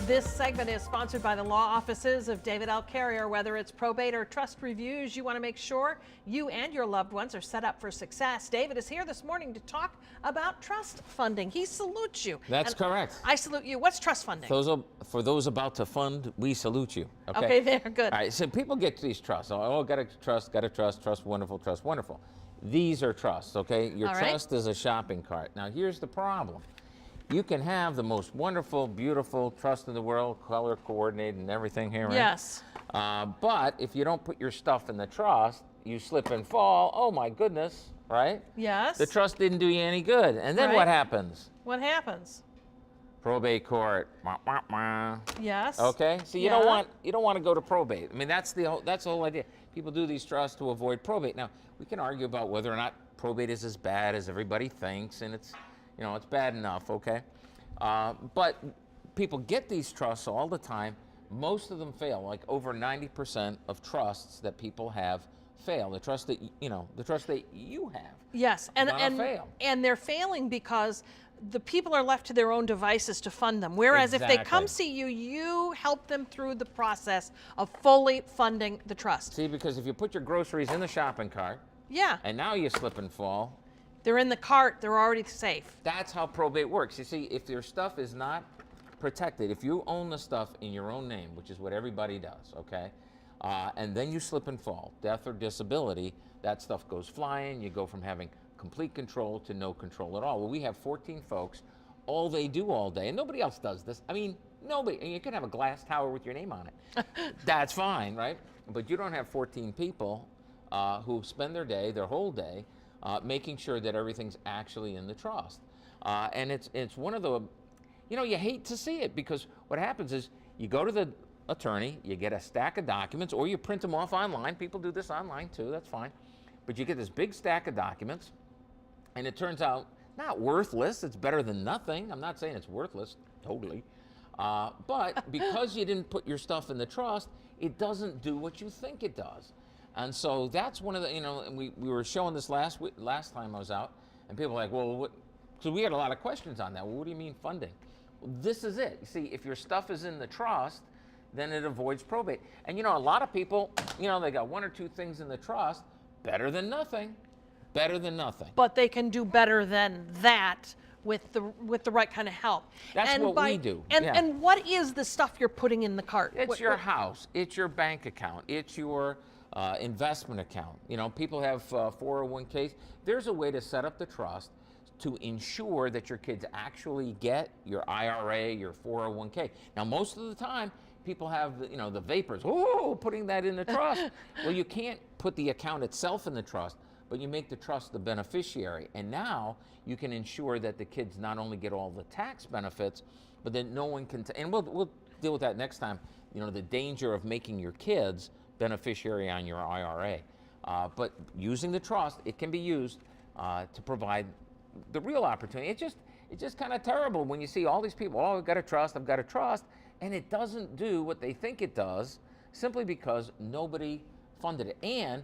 This segment is sponsored by the law offices of David L. Carrier. Whether it's probate or trust reviews, you want to make sure you and your loved ones are set up for success. David is here this morning to talk about trust funding. He salutes you. That's correct. I salute you. What's trust funding? For those about to fund, we salute you. Okay, there, good. All right, so people get these trusts. Oh, got to trust wonderful, trust wonderful. These are trusts, okay? Your All right. trust is a shopping cart. Now, here's the problem. You can have the most wonderful, beautiful trust in the world, color coordinated and everything here, right? Yes. But if you don't put your stuff in the trust, you slip and fall. Oh my goodness, right? Yes. The trust didn't do you any good. And then Right. what happens? What happens? Probate court. Wah, wah, wah. Yes. Okay. So you Yeah. don't want to go to probate. I mean, that's the whole idea. People do these trusts to avoid probate. Now we can argue about whether or not probate is as bad as everybody thinks, and it's bad enough. Okay. But people get these trusts all the time. Most of them fail. Like over 90% of trusts that people have fail. The trust that you have. Yes, fail. and they're failing because the people are left to their own devices to fund them. Whereas if they come Exactly. see you, you help them through the process of fully funding the trust. See, because if you put your groceries in the shopping cart, Yeah, and now you slip and fall, they're in the cart, they're already safe. that's how probate works. You see, if your stuff is not protected, if you own the stuff in your own name, which is what everybody does, okay, and then you slip and fall, death or disability, that stuff goes flying. You go from having complete control to no control at all. Well, we have 14 folks. All they do all day, and nobody else does this. I mean, nobody. And you can have a glass tower with your name on it. That's fine, right? But you don't have 14 people who spend their day, their whole day, making sure that everything's actually in the trust. And it's one of the, you hate to see it, because what happens is you go to the attorney, you get a stack of documents, or you print them off online. People do this online too, that's fine. But you get this big stack of documents, and it turns out not worthless. It's better than nothing. I'm not saying it's worthless, totally. But because you didn't put your stuff in the trust, it doesn't do what you think it does. And so that's one of the, and we were showing this last time I was out, and people were like, well, what? So we had a lot of questions on that. Well, what do you mean funding? Well, this is it. You see, if your stuff is in the trust, then it avoids probate. And a lot of people, they got one or two things in the trust, better than nothing. Better than nothing. But they can do better than that with the right kind of help. That's what we do. And what is the stuff you're putting in the cart? It's your house. It's your bank account. It's your investment account. People have 401ks. There's a way to set up the trust to ensure that your kids actually get your IRA, your 401k. Now, most of the time, people have the vapors. Oh, putting that in the trust. Well, you can't put the account itself in the trust, but you make the trust the beneficiary. And now you can ensure that the kids not only get all the tax benefits, but that no one can, and we'll deal with that next time, the danger of making your kids beneficiary on your IRA. But using the trust, it can be used to provide the real opportunity. It's just kind of terrible when you see all these people, oh, I've got a trust, and it doesn't do what they think it does simply because nobody funded it. And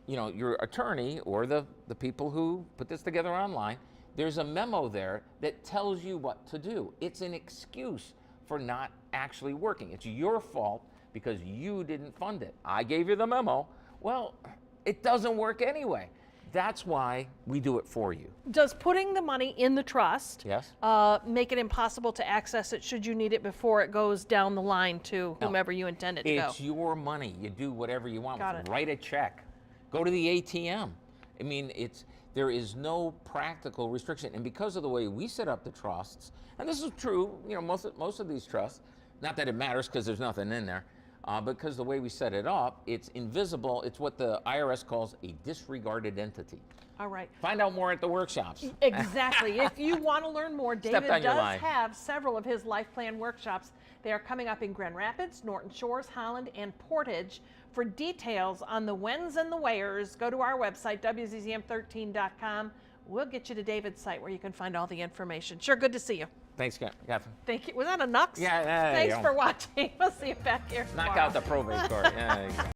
your attorney or the people who put this together online, there's a memo there that tells you what to do. It's an excuse for not actually working. It's your fault because you didn't fund it. I gave you the memo. Well, it doesn't work anyway. That's why we do it for you. Does putting the money in the trust Yes. Make it impossible to access it should you need it before it goes down the line to whomever you intend it to go? It's your money. You do whatever you want. Got it. Write a check. Go to the ATM. I mean, there is no practical restriction. And because of the way we set up the trusts, and this is true, most of these trusts, not that it matters because there's nothing in there, because the way we set it up, it's invisible. It's what the IRS calls a disregarded entity. All right. Find out more at the workshops. Exactly. If you want to learn more, David down your does line. have several of his life plan workshops. They are coming up in Grand Rapids, Norton Shores, Holland, and Portage. For details on the whens and the wheres, go to our website, WZZM13.com. We'll get you to David's site where you can find all the information. Sure, good to see you. Thanks, Catherine. Thank you. Was that a Nux? Yeah, there you Thanks go. for watching. We'll see you back here Knock tomorrow. out the probate court. Yeah, there you go.